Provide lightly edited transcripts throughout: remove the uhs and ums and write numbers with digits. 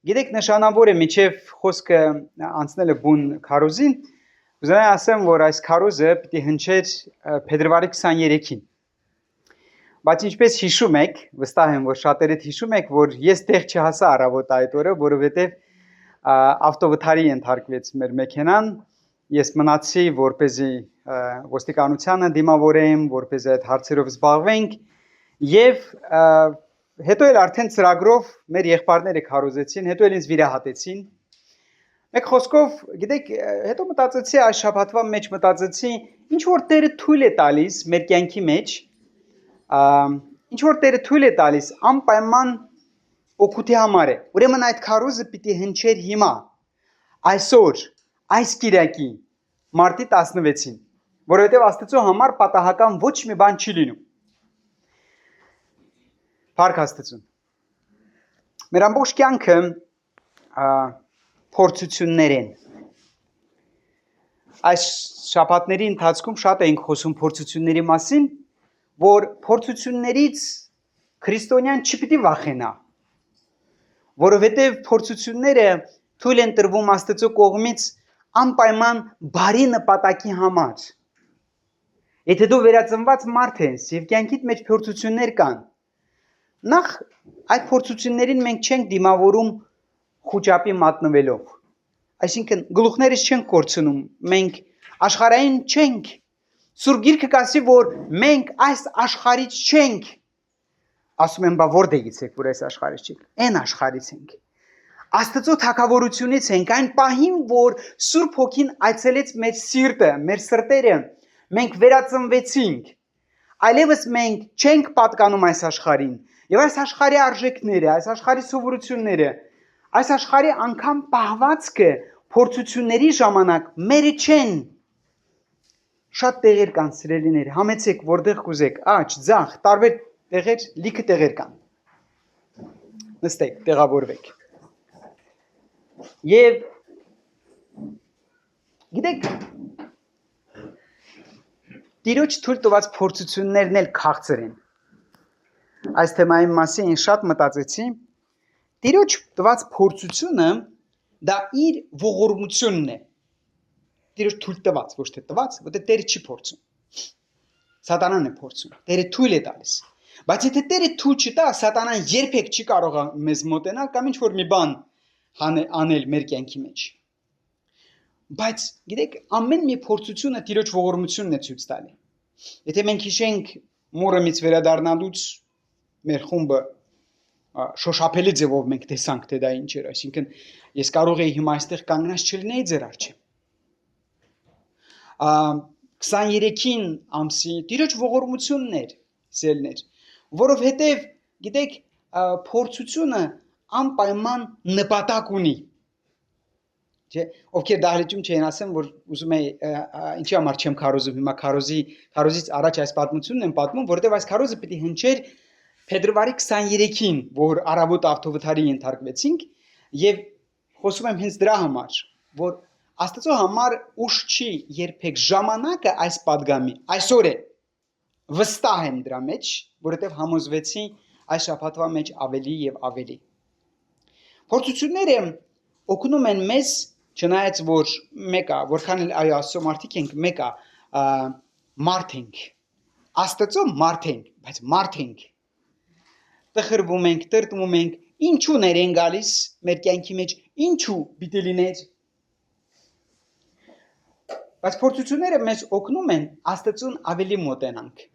Գիտեք նշանավոր է միջև խոսքը անցնելը բուն քարոզին, ուզում եմ ասեմ, որ այս քարոզը պիտի հնչեր փետրվարի 23-ին։ Բայց ինչպես հիշում եք, վստահ եմ, որ շատերդ հիշում եք, որ ես տեղ չհասա առավոտ այդ օրը, որովհետև ավտովթարի ենթարկվեց մեր մեքենան, ես մնացի, որպեսզի ոստիկանությանը դիմավորեմ, որպեսզի այդ հարցերով զբաղվենք եւ հետո էլ արդեն ծրագրով մեր եղբայրները քարոզեցին, հետո էլ ինձ վիրահատեցին։ Մեկ խոսքով, գիտեք, հետո մտածեցի այս շաբաթվա մեջ մտածեցի, ինչ որ Տերը թույլ է տալիս մեր կյանքի մեջ, ինչ որ Տերը թույլ է տալիս անպայման օգուտի համար է։ Ուրեմն այդ քարոզը պիտի հնչեր հիմա, այսօր, այս կիրակի, մարտի 16-ին, որովհետև Աստծո համար պատահական ոչ մի բան չի լինում։ Փառք Աստծուն։ Մեր ամբողջ կյանքը փորձություններ են։ Այս շաբաթների ընթացքում շատ ենք խոսում փորձությունների մասին, որ փորձություններից քրիստոնյան չպիտի վախենա, որովհետև փորձությունները թույլ են տրվում Աստծո կողմից անպայման բարի նպատակի համար։ Եթե դու վերածնված մարդ ես եւ կյանքիդ մեջ փորձություններ կան, նախ այդ փորձություններին մենք չենք դիմավորում խոճապի մատնվելով, այսինքն գլուխներս չենք կորցնում, մենք աշխարհային չենք, Սուրբ Գիրքը կասի, որ մենք այս աշխարհից չենք, ասում են, բա որտեղից եք, որ այս աշխարհից չենք, այն աշխարհից ենք, Աստծո թագավորությունից ենք, այն պահին, որ Սուրբ Հոգին այցելեց մեր սիրտը, մեր սրտերը, մենք վերածնվեցինք, այլևս մենք չենք պատկանում այս աշխարհին, եւ այս աշխարհի արժեքները, այս աշխարհի սովորությունները, այս աշխարհի անգամ պահվածքը փորձությունների ժամանակ մերը չեն։ Շատ տեղեր կան սիրելիներ, համեցեք որտեղ կուզեք, աջ, ձախ, տարբեր տեղեր, լիքը տեղեր կան։ Նստեք, տեղավորվեք։ Եվ գիտեք, Տիրոջ թույլ տված փորձություններն էլ քաղցր են։ Այս թեմայի մասին շատ մտածեցի, Տիրոջ տված փորձությունը դա իր ողորմությունն է։ Տիրոջ թույլ տված, ոչ թե տված, որտեղ Տերը չի փորձում։ Սատանան է փորձում, Տերը թույլ է տալիս։ Բայց եթե Տերը թույլ չտա, Սատանան երբեք չի կարող մեզ մոտենալ կամ ինչ որ մի բան անել մեր կյանքի մեջ։ Բայց գիտեք, ամեն մի փորձությունը Տիրոջ ողորմությունն է ցույց տալի։ Եթե մենք հիշենք Մորեմից վերադառնալուց մեր խումբը շոշափելի ձևով մենք տեսանք թե դա ինչ էր, այսինքն ես կարող էի հիմա այստեղ կանգնած չլինեի ձեր առջև։ 23-ին ամսի Տիրոջ ողորմությունն էր, սելներ, որովհետև գիտեք, փորձությունը անպայման նպատակ ունի։ Չէ, ովքեր դահլիճում չեն ասեմ, որ ուզում էի ինչի համար չեմ քարոզում, հիմա քարոզից առաջ այս պատմությունն եմ պատմում, որովհետև այս քարոզը պիտի հնչեր փետրվարի 23-ին, որ առավոտ ավտովթարի ենթարկվեցինք, եւ խոսում եմ հենց դրա համար, որ Աստծո համար ուշ չի երբեք ժամանակը այս падգամի, այսօր է, վստահ եմ դրա մեջ, որովհետև համոզվեցի այս շաբաթվա մեջ ավելի եւ ավելի։ Փորձությունները օգնում են մեզ, չնայած որ մեկը, որքան էլ այո Աստծո մարդիկ ենք, մեկը մարդ ենք, Աստծո մարդ ենք, բայց մարդ ենք, տխրվում ենք, տրտմում ենք, ինչու ներեն գալիս մեր կյանքի մեջ, ինչու պիտի լիներ, բայց փորձությունները մեզ օգնում են Աստծուն ավելի մոտենանք,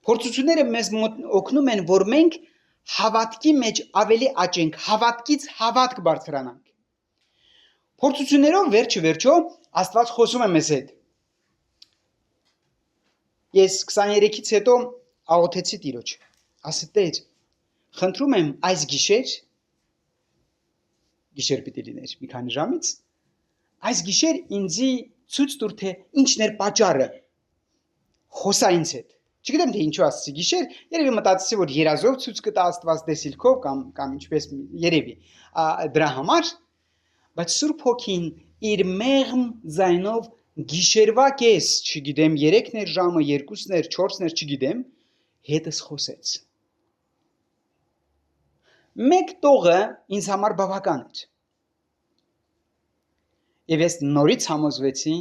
փորձությունները մեզ օգնում են, որ մենք հավատքի մեջ ավելի աճենք, հավատքից հավատք բարձրանանք, փորձություններով վերջը Աստված խոսում է մեզ հետ։ Ես 23-ից հետո աղոթեցի Տիրոջ, ասի Տեր, խնդրում եմ այս գիշեր պիտի լիներ մի քանի ժամից, այս գիշեր ինձի ցույց տուր թե ինչն էր պատճառը, խոսա ինձ հետ։ Չգիտեմ թե ինչու ասեցի գիշեր, երևի մտածեցի, որ երազով ցույց կտա Աստված դեսիլքով կամ ինչպես երևի դրա համար, բայց Սուրբ Հոգին իր մեղմ ձայնով գիշերվա կես, չգիտեմ 3-ն էր ժամը, 2-ն էր, 4-ն էր, չգիտեմ, հետս խոսեց։ Մեկ տողը ինձ համար բավական էր։ Եվ ես նորից համոզվեցի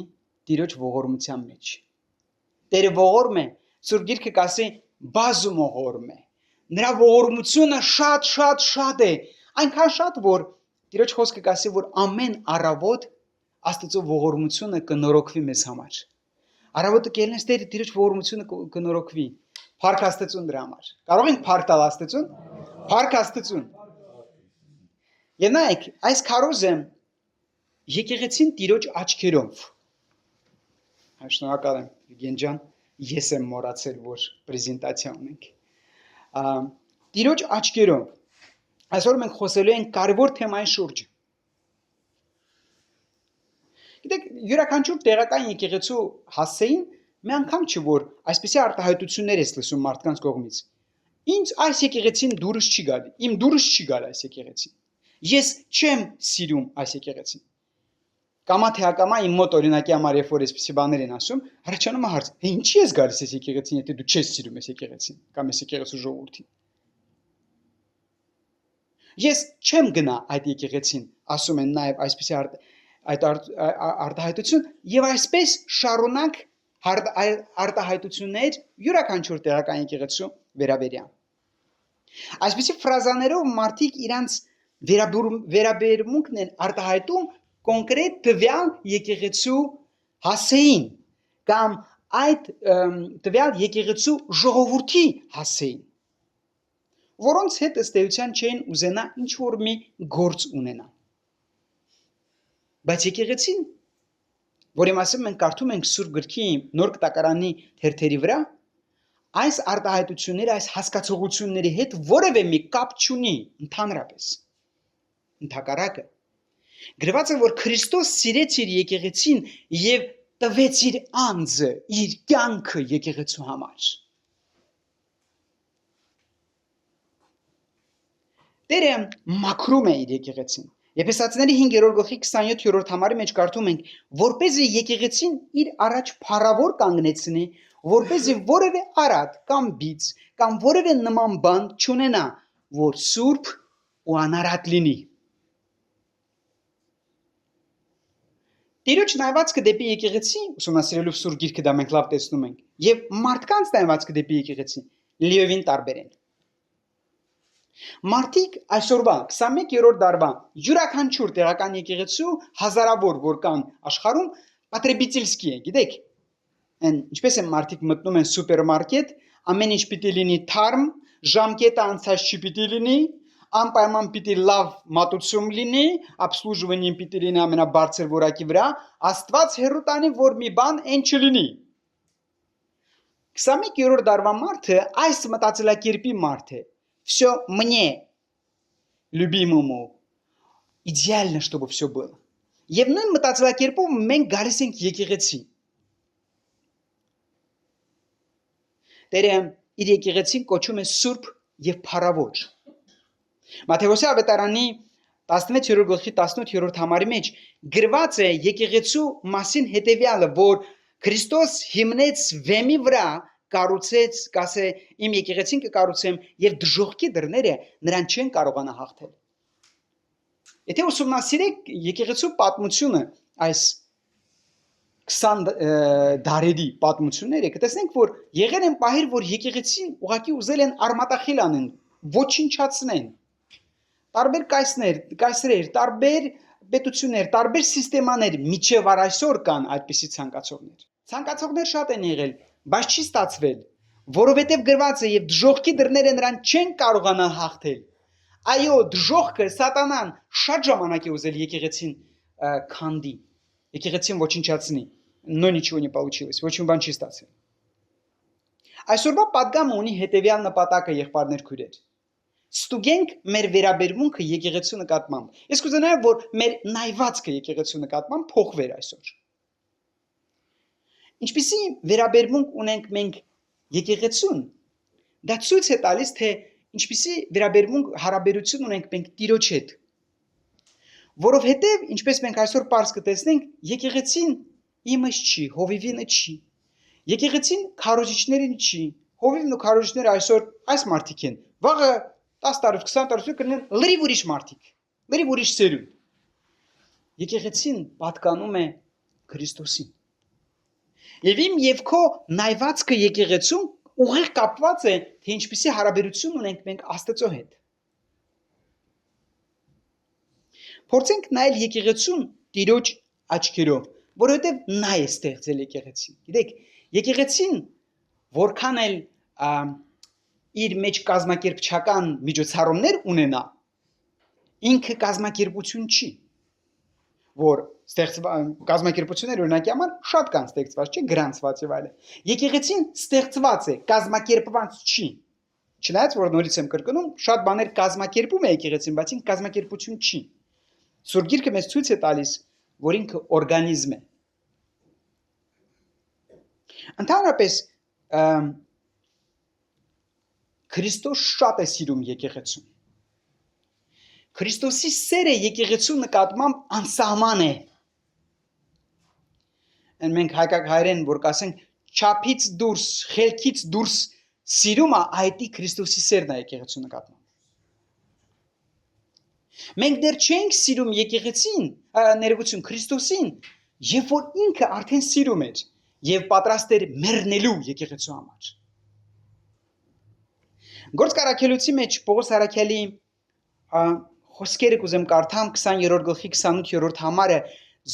Տիրոջ ողորմության մեջ։ Տերը ողորմ է, Սուրբ Գիրքը կասի բազում ողորմ է։ Նրա ողորմությունը շատ է, այնքան շատ, որ Տիրոջ խոսքը կասի, որ ամեն առավոտ Աստծո ողորմությունը կնորոգվի մեզ համար։ Առավոտը կելնես Տերը Տիրոջ ողորմությունը կնորոգվի։ Փառք Աստծուն դրա համար։ Կարող ենք փառք տալ Աստծուն։ Փառք Աստծուն։ Եվ նայեք, այս քարոզը եկեղեցին Տիրոջ աչքերով։ Շնորհակալ եմ, Վիգեն ջան, ես եմ մոռացել, որ պրեզենտացիա ունենք։ Տիրոջ աչքերով։ Այսօր մենք խոսելու ենք կարևոր թեմայի շուրջ։ Գիտեք, յուրաքանչյուր տեղական եկեղեցու հասցեին մի անգամ չի որ այսպիսի արտահայտություններ ես լսում մարդկանց կողմից։ Ինձ այս եկեղեցին դուրս չի գալի, իմ դուրս չի գալ այս եկեղեցին։ Ես չեմ սիրում այս եկեղեցին։ Կամա թե ակամա իմ մոտ օրինակի համար երբ որ այսպիսի բաներ են ասում, առաջանում է հարց. ինչի ես գալիս այս եկեղեցին, եթե դու չես սիրում այս եկեղեցին կամ այս եկեղեցու ժողովրդին։ Ես չեմ գնա այդ եկեղեցին, ասում են նաև այսպիսի այդ արտահայտություն եւ այսպես շարունակ արտահայտություններ յուրաքանչյուր տեղական եկեղեցու վերաբերյալ։ Այսպիսի ֆրազաներով մարդիկ իրանց վերաբերմունքն են արտահայտում կոնկրետ տվյալ եկեղեցու հասեին կամ այդ տվյալ եկեղեցու ժողովրդի հասեին, որոնց հետ ըստ էության չէին ուզենա ինչ որ մի գործ ունենալ։ Բայց եկեղեցին, որի մասին մենք կարդում ենք Սուրբ Գրքի Նոր Կտակարանի թերթերի վրա, այս արտահայտությունները, այս հասկացողությունների հետ որևէ մի կապ չունի ընդհանրապես։ Ընդհակառակը, գրված է, որ Քրիստոս սիրեց իր եկեղեցին եւ տվեց իր անձը, իր կյանքը եկեղեցու համար։ Տերը մաքրում է իր եկեղեցին։ Եփեսացիների 5-րդ գլխի 27-րդ համարի մեջ կարդում ենք, որպեսզի եկեղեցին իր առաջ փառավոր կանգնեցնի, որպեսզի որևէ արատ կամ բիծ կամ որևէ նման բան չունենա, որ սուրբ ու անարատ լինի։ Տիրոջ նայվածքը դեպի եկեղեցի, ուսումնասիրելով Սուրբ Գիրքը դա մենք լավ տեսնում ենք, եւ մարդկանց նայվածքը դեպի եկեղեցի լիովին տարբեր են։ Մարդիկ այսօրվա 21-րդ դարվա յուրաքանչյուր տեղական եկեղեցու հազարավոր որ կան աշխարհում պատրեբիցիլսկի է, գիտեք։ Այն ինչպես են մարդիկ մտնում են սուպերմարկետ, ամեն ինչ պիտի լինի թարմ, ժամկետը անցած չպիտի լինի, անպայման պիտի լավ մատուցում լինի, обслуживание պիտի լինի ամենաբարձր որակի վրա, Աստված հեռու տանի, որ մի բան այն չլինի։ 21-րդ դարվա մարդը այս մտածելակերպի մարդ է։ Все мне, любимому, идеально, чтобы все было. Եվ նույն մտածելակերպով մենք գալիս ենք եկեղեցի։ Տերը իր եկեղեցին կոչում է սուրբ եւ փառավոր։ Մատթեոս ավետարանի 16-րդ գլխի 18-րդ համարի մեջ գրված է եկեղեցու մասին հետեւյալը, որ Քրիստոս հիմնեց վեմի վրա, կառուցեց, կասե իմ եկեղեցին կկառուցեմ եւ դժողքի դռները նրան չեն կարողանա հաղթել։ Եթե ուսումնասիրեք եկեղեցու պատմությունը, այս 20 դարերի պատմությունները, կտեսնենք, որ եղել են պահեր, որ եկեղեցին ուղղակի ուզել են արմատախիլ անեն, ոչնչացնեն։ Տարբեր կայսրեր, տարբեր պետություններ, տարբեր սիստեմաներ միջև այսօր կան այդպիսի ցանկացողներ։ Ցանկացողներ շատ են եղել, բայց չի ստացվել, որովհետև գրված է եւ դժողքի դռները նրան չեն կարողանա հաղթել։ Այո, դժողքը սատանան շատ ժամանակ է ուզել եկեղեցին քանդի, եկեղեցին ոչնչացնի, но ничего не получилось, ոչ մի բան չի ստացել։ Այսօրվա պատգամը ունի հետեւյալ նպատակը, եղբայրներ քույրեր։ Ստուգենք մեր վերաբերմունքը եկեղեցու նկատմամբ։ Ես կուզենայի, որ մեր նայվածքը եկեղեցու նկատմամբ փոխվեր այսօր։ Ինչպիսի վերաբերմունք ունենք մենք եկեղեցուն, դա ցույց է տալիս, թե ինչպիսի վերաբերմունք հարաբերություն ունենք մենք Տիրոջ հետ։ Որովհետև, ինչպես մենք այսօր պարզ կտեսնենք, եկեղեցին իմս չի, հովիվինը չի։ Եկեղեցին քարոզիչներին չի։ Հովիվն ու քարոզիչները այսօր այս մարդիկ են։ Վաղը 10 տարուց 20 տարուց կլինեն լրիվ ուրիշ մարդիկ, լրիվ ուրիշ սերունդ։ Եկեղեցին պատկանում է Քրիստոսին։ Եվ իմ եւ քո նայվածքը եկեղեցուն ուղիղ կապված է, թե ինչպիսի հարաբերություն ունենք մենք Աստծո հետ։ Փորձենք նայել եկեղեցուն Տիրոջ աչքերով, որովհետև նա է ստեղծել եկեղեցին։ Գիտեք, եկեղեցին որքան էլ իր մեջ կազմակերպչական միջոցառումներ ունենա, ինքը կազմակերպություն չի, որ կազմակերպություններ օրինակի համար շատ կան ստեղծված, չէ, գրանցված եւ այլն։ Եկեղեցին ստեղծված է, կազմակերպված չի։ Չնայած որ նորից եմ կրկնում, շատ բաներ կազմակերպում է եկեղեցին, բայց ինքը կազմակերպություն չի։ Սուրբ Գիրքը մեզ ցույց է տալիս, որ ինքը օրգանիզմ է։ Ընդհանրապես Քրիստոս շատ է սիրում եկեղեցուն։ Քրիստոսի սերը եկեղեցու նկատմամբ անսահման է։ Մենք հայկական որ կասենք չափից դուրս, խելքից դուրս սիրումը այդի Քրիստոսի սերն է եկեղեցու նկատմամբ։ Մենք դեռ չենք սիրում եկեղեցին, ներողություն Քրիստոսին, երբ որ ինքը արդեն սիրում էր եւ պատրաստ էր մեռնելու եկեղեցու համար։ Գործք առաքելոցի մեջ Պողոս առաքյալի խոսքերը կուզեմ կարդամ 20-րդ գլխի 28-րդ համարը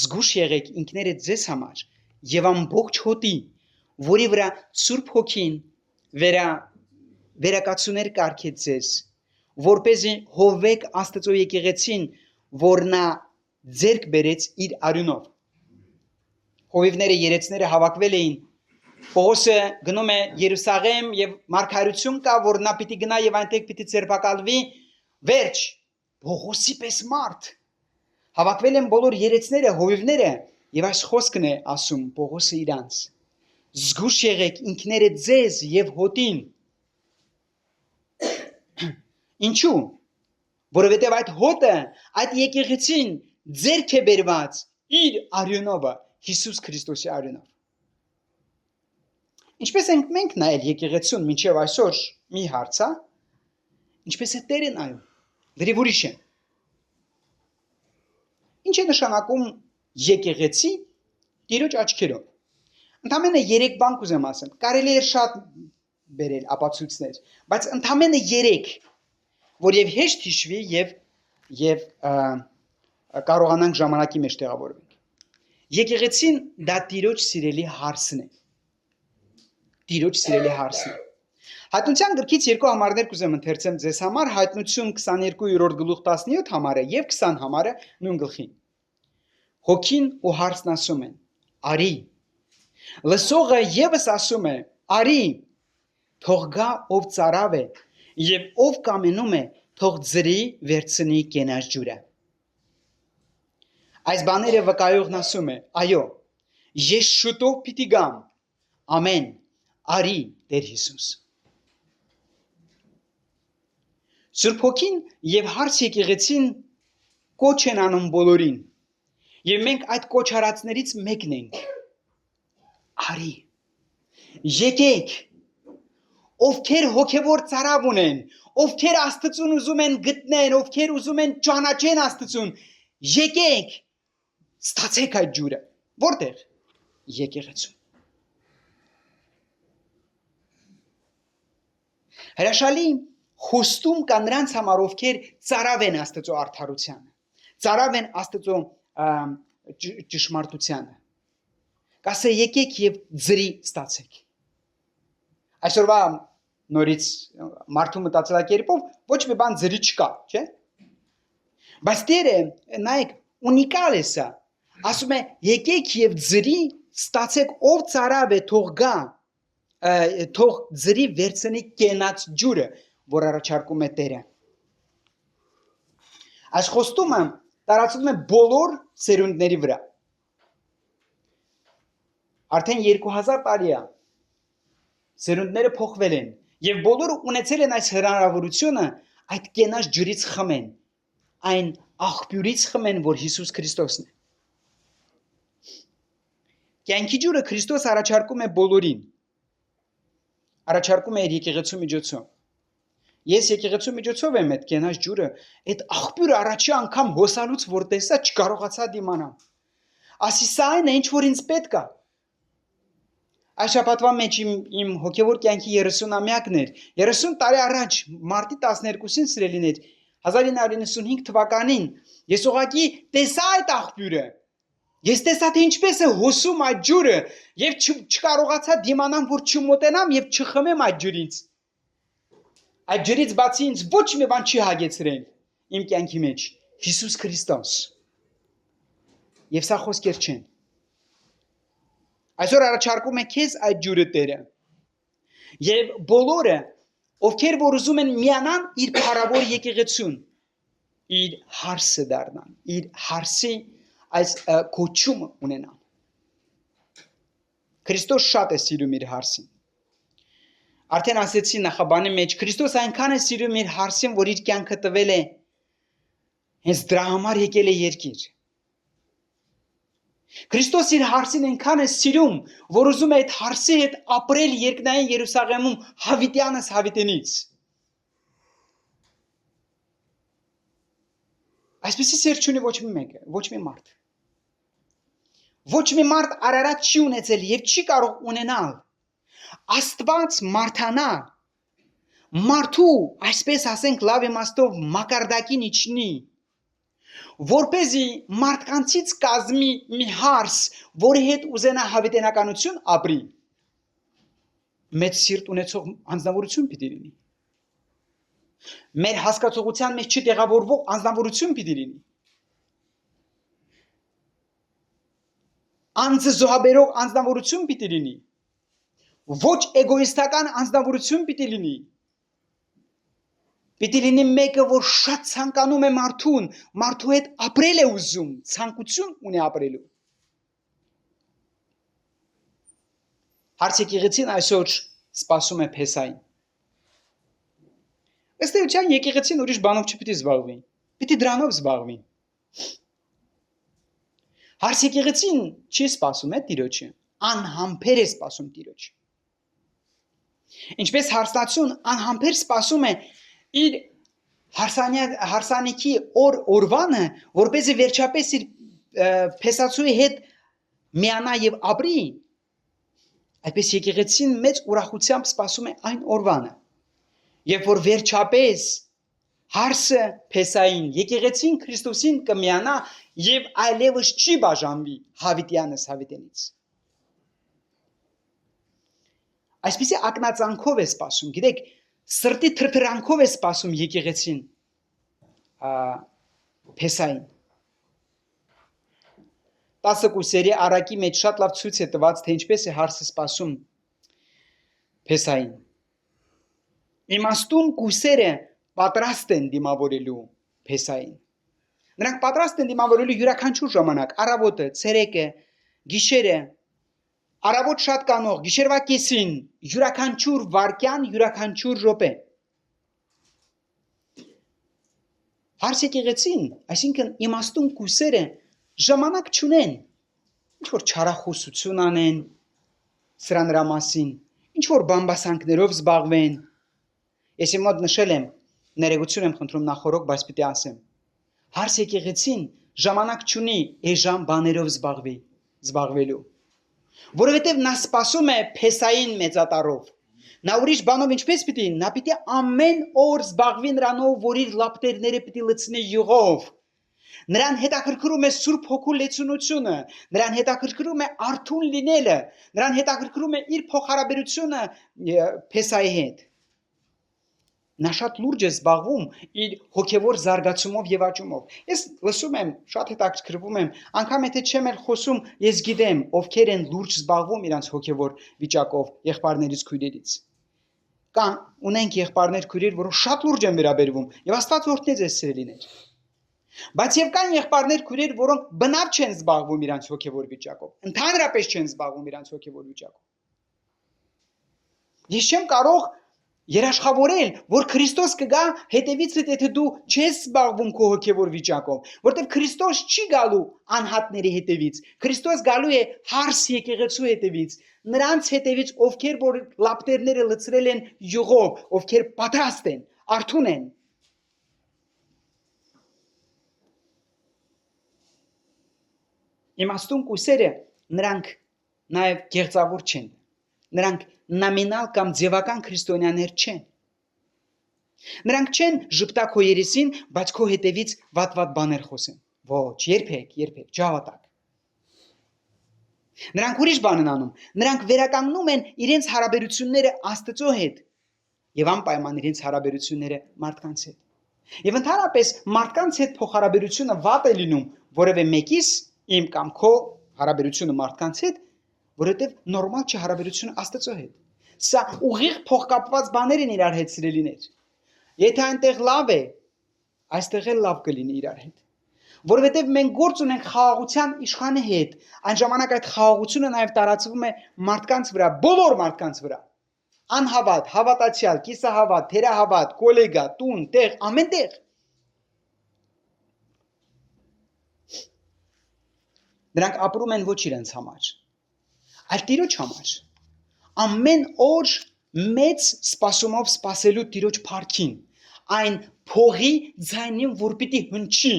զգուշ եղեք ինքներդ ձեզ համար եւ ամբողջ հոտի, որի վրա Սուրբ Հոգին վերակացուներ կարգեց ձեզ, որպեսզի հովվեք Աստծո եկեղեցին, որ նա ձեռք բերեց իր արյունով։ Հովիվները, երեցները հավաքվել էին։ Պողոսը գնում է Երուսաղեմ եւ մարգարություն կա, որ նա պիտի գնա եւ այնտեղ պիտի ձերբակալվի։ Վերջ, Պողոսի պես մարդ։ Հավաքվել են բոլոր երեցները, հովիվները եւ այս խոսքն է ասում Պողոսը իրանց։ Զգուշ եղեք ինքներդ ձեզ եւ հոտին։ Ինչու՞։ Որովհետեւ այդ հոտը, այդ եկեղեցին ձեռք է բերված իր արյունով, Հիսուս Քրիստոսի արյունով։ Ինչպես ենք մենք նայել եկեղեցուն մինչև այսօր մի հարց է, ինչպես է Տերը նայում, լրիվ ուրիշ է։ Ինչ է նշանակում եկեղեցի Տիրոջ աչքերով։ Ընդամենը 3 բան կուզեմ ասեմ, կարելի է շատ բերել ապացույցներ, բայց ընդամենը 3, որ եւ հեշտ հիշվի եւ կարողանանք ժամանակի մեջ տեղավորվենք։ Եկեղեցին դա Տիրոջ սիրելի հարցն է։ Տիրոջ սիրելի հարցն է։ Հայտնության գրքից 2 համարներ կուզեմ ընթերցեմ ձեզ համար, Հայտնություն 22-րդ գլուխ 17 համարը եւ 20 համարը նույն գլխին։ Հոգին ու հարցն ասում են. արի։ Լսողը եւս ասում է. արի։ Թող գա ով ծարավ է եւ ով կամենում է, թող ձրի վերցնի կենաց ջուրը։ Այս բաները վկայողն ասում է. այո, ես շուտով պիտի գամ։ Ամեն։ Արի, Տեր Հիսուս։ Սուրբ Հոգին եւ հարց եկեղեցին կոչ են անում բոլորին։ Եվ մենք այդ կոչարածներից մեկն ենք։ Արի։ Եկեք։ Ովքեր հոգևոր ծարավ ունեն, ովքեր Աստծուն ուզում են գտնեն, ովքեր ուզում են ճանաչեն Աստծուն, եկեք։ Ստացեք այդ ջուրը։ Որտեղ։ Եկեղեցում։ Հրաշալի խոստում կա նրանց համար, ովքեր ծարավ են Աստծո արդարությանը, ծարավ են Աստծո ճշմարտությանը։ Կասե եկեք եւ ձրի ստացեք։ Այսօրվա նորից մարդու մտածելակերպով ոչ մի բան ձրի չկա, չէ՞։ Բայց Տերը, նայեք, ունիկալ է սա։ Ասում է, եկեք եւ ձրի ստացեք, ով ծարավ է, թող գա, թող ձրի վերցնի կենաց ջուրը, որ առաջարկում է Տերը։ Այս խոստումը տարածվում է բոլոր սերունդների վրա։ Արդեն 2000 տարի է սերունդները փոխվել են եւ բոլորը ունեցել են այս հնարավորությունը այդ կենաց ջուրից խմեն, այն աղբյուրից խմեն, որ Հիսուս Քրիստոսն է։ Կյանքի ջուրը Քրիստոս առաջարկում է բոլորին։ Առաջարկում է իր եկեղեցու միջոցով։ Ես եկեղեցու միջոցով եմ այդ կենաց ջուրը, այդ աղբյուրը առաջի անգամ հոսալուց որ տեսա չկարողացա դիմանալ։ Ասի սա այն է, ինչ որ ինձ պետք է։ Այս շաբաթվա մեջ իմ հոգևոր կյանքի 30-ամյակն էր։ 30 տարի առաջ մարտի 12-ին սիրելիներ 1995 թվականին ես ուղղակի տեսա այդ աղբյուրը։ Ես տեսա թե ինչպես է հոսում այդ ջուրը եւ չկարողացա դիմանալ որ չմոտենամ եւ չխմեմ այդ ջուրից։ Այդ ջրից բացի ինձ ոչ մի բան չի հագեցրել իմ կյանքի մեջ Հիսուս Քրիստոս։ Եվ սա խոսքեր չեն։ Այսօր առաջարկում է քեզ այդ ջուրը Տերը։ Եվ բոլորը, ովքեր որ ուզում են միանան իր փառավոր եկեղեցուն, իր հարսը դառնան, իր հարսի այս կոչումը ունենան։ Քրիստոս շատ է սիրում իր հարսին։ Արդեն ասեցի նախաբանի մեջ Քրիստոս այնքան է սիրում իր հարսին, որ իր կյանքը տվել է հենց դրա համար եկել է երկիր։ Քրիստոս իր հարսին այնքան է սիրում, որ ուզում է այդ հարսի հետ ապրել երկնային Երուսաղեմում հավիտյանս հավիտենից։ Այսպեսի սեր չունի ոչ մի մեկը, ոչ մի մարդ։ Ոչ մի մարդ Արարատ չի ունեցել եւ չի կարող ունենալ։ Աստված մարդանա, մարդու, այսպես ասենք լավ իմաստով մակարդակին իջնի, որպեսզի մարդկանցից կազմի մի հարս, որի հետ ուզենա հավիտենականություն ապրի, մեծ սիրտ ունեցող անձնավորություն պիտի լինի։ Մեր հասկացողության մեջ չտեղավորվող անձնավորություն պիտի լինի։ Անձը զոհաբերող անձնավորություն պիտի լինի։ Ոչ էգոիստական անձնավորություն պիտի լինի։ Պիտի լինի մեկը, որ շատ ցանկանում է մարդուն, մարդու հետ ապրել է ուզում, ցանկություն ունի ապրելու։ Հարց եկեղեցին այսօր սպասում է Փեսային։ Ըստ էության եկեղեցին ուրիշ բանով չպիտի զբաղվի, պիտի դրանով զբաղվի։ Հարց եկեղեցին չի սպասում է Տիրոջը, անհամբեր է սպասում Տիրոջը։ Ինչպես հարսնացուն անհամբեր սպասում է իր հարսանիքի օրվանը, որպեսզի վերջապես իր փեսացուի հետ միանա եւ ապրի, այդպես եկեղեցին մեծ ուրախությամբ սպասում է այն օրվանը, երբ որ վերջապես հարսը Փեսային եկեղեցին Քրիստոսին կմիանա եւ այլևս չի բաժանվի հավիտյանս հավիտենից։ Այսպեսի ակնածանքով է սպասում, գիտեք, սրտի թրթրանքով է սպասում եկեղեցին Փեսային։ 10 կուսերի առակի մեջ շատ լավ ցույց է տված, թե ինչպես է հարսը սպասում Փեսային։ Իմաստուն կուսերը պատրաստ են դիմավորելու Փեսային։ Նրանք պատրաստ են դիմավորելու յուրաքանչյուր ժամանակ, առավոտը, ցերեկը, գիշերը, առավոտ շատ կանող, գիշերվա կեսին, յուրաքանչյուր վարքյան, յուրաքանչյուր րոպե։ Հարս եկեղեցին, այսինքն իմաստուն կուսերը ժամանակ չունեն, ինչ որ չարախոսություն անեն սրա նրա մասին, ինչ որ բամբասանքներով զբաղվեն։ Ես իմ մոտ նշել եմ, ներեգություն եմ խնդրում նախորոք, բայց պիտի ասեմ։ Հարս եկեղեցին ժամանակ չունի էժան բաներով զբաղվելու, որովհետև նա սպասում է Փեսային մեծատարով։ Նա ուրիշ բանով ինչպես պիտի, նա պիտի ամեն օր զբաղվի նրանով, որ իր լապտերները պիտի լցնի յուղով։ Նրան հետաքրքրում է Սուրբ Հոգու լեցունությունը, նրան հետաքրքրում է արթուն լինելը, նրան հետաքրքրում է իր փոխհարաբերությունը Փեսայի հետ։ Նա շատ լուրջ է զբաղվում իր հոգևոր զարգացումով եւ աճումով։ Ես լսում եմ, շատ հետաքրքրվում եմ, անգամ եթե չեմ էլ խոսում, ես գիտեմ, ովքեր են լուրջ զբաղվում իրանց հոգևոր վիճակով, եղբայրներից, քույրերից։ Կան ունենք եղբայրներ, քույրեր, որոնք շատ լուրջ են վերաբերվում, եւ Աստված օրհնեց այս սիրելիներ։ Բայց եւ կան եղբայրներ, քույրեր, որոնք բնավ չեն զբաղվում իրանց հոգևոր վիճակով, ընդհանրապես չեն զբաղվում իրանց հոգևոր վիճակով։ Ես չեմ կարող երաշխավորել, որ Քրիստոս կգա հետևից, եթե դու չես զբաղվում քո հոգևոր վիճակով, որտեղ Քրիստոս չի գալու անհատների հետևից, Քրիստոս գալու է հարս եկեղեցու հետևից, նրանց հետևից, ովքեր որ լապտերները լցրել են յուղով, ովքեր պատրաստ են, արթուն են։ Իմաստուն կույսերը նրանք նաև գեղձավոր չեն։ Նրանք նոմինալ կամ ձևական քրիստոնյաներ չեն։ Նրանք չեն ժպտա քո երեսին, բայց քո հետևից վատ բաներ խոսեն։ Ոչ, երբեք, ջավատակ։ Նրանք ուրիշ բան են անում։ Նրանք վերականգնում են իրենց հարաբերությունները Աստծո հետ եւ անպայման իրենց հարաբերությունները մարդկանց հետ։ Եվ ընդհանրապես մարդկանց հետ փոխհարաբերությունը վատ է լինում որևէ մեկիս իմ կամ քո հարաբերությունը մարդկանց հետ, որովհետեւ նորմալ չէ հարաբերությունը Աստծո հետ։ Սա ուղիղ փոխկապված բաներ են իրար հետ սիրելիներ։ Եթե այնտեղ լավ է, այստեղ էլ լավ կլինի իրար հետ։ Որովհետև մենք գործ ունենք խաղաղության իշխանի հետ, այն ժամանակ այդ խաղաղությունը նաև տարածվում է մարդկանց վրա, բոլոր մարդկանց վրա։ Անհավատ, հավատացյալ, կիսահավատ, թերահավատ, գոլեգա, տուն, տեղ, ամեն տեղ։ Նրանք ապրում են ոչ իրենց համար, այլ Տիրոջ համար։ Ամեն օր մեծ սպասումով սպասելու Տիրոջ փառքին, այն փողի ձայնին, որ պիտի հնչի։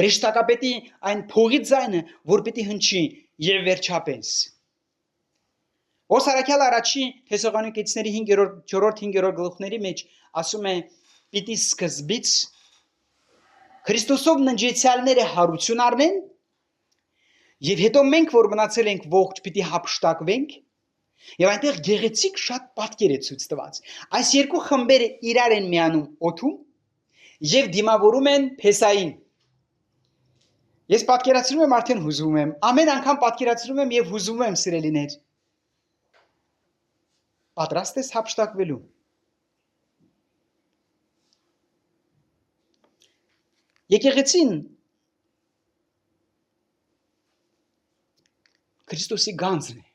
Ռիշտակապետի այն փողի ձայնը, որ պիտի հնչի եւ վերջապես։ Օսարակյալ առաջի Թեսաղոնիկեցիների 4-5 գլուխների մեջ ասում է. պիտի սկզբից Քրիստոսով ննջեցյալները հարություն առնեն եւ հետո մենք, որ մնացել ենք ողջ, պիտի հափշտակվենք եւ այնտեղ գեղեցիկ շատ պատկեր է ցույց տված։ Այս երկու խմբերը իրար են միանում օդում եւ դիմավորում են Փեսային։ Ես պատկերացնում եմ, արդեն հուզվում եմ, ամեն անգամ պատկերացնում եմ եւ հուզվում եմ սիրելիներ։ Պատրաստ ես հափշտակվելու։ Եկեղեցին Քրիստոսի գանձն է։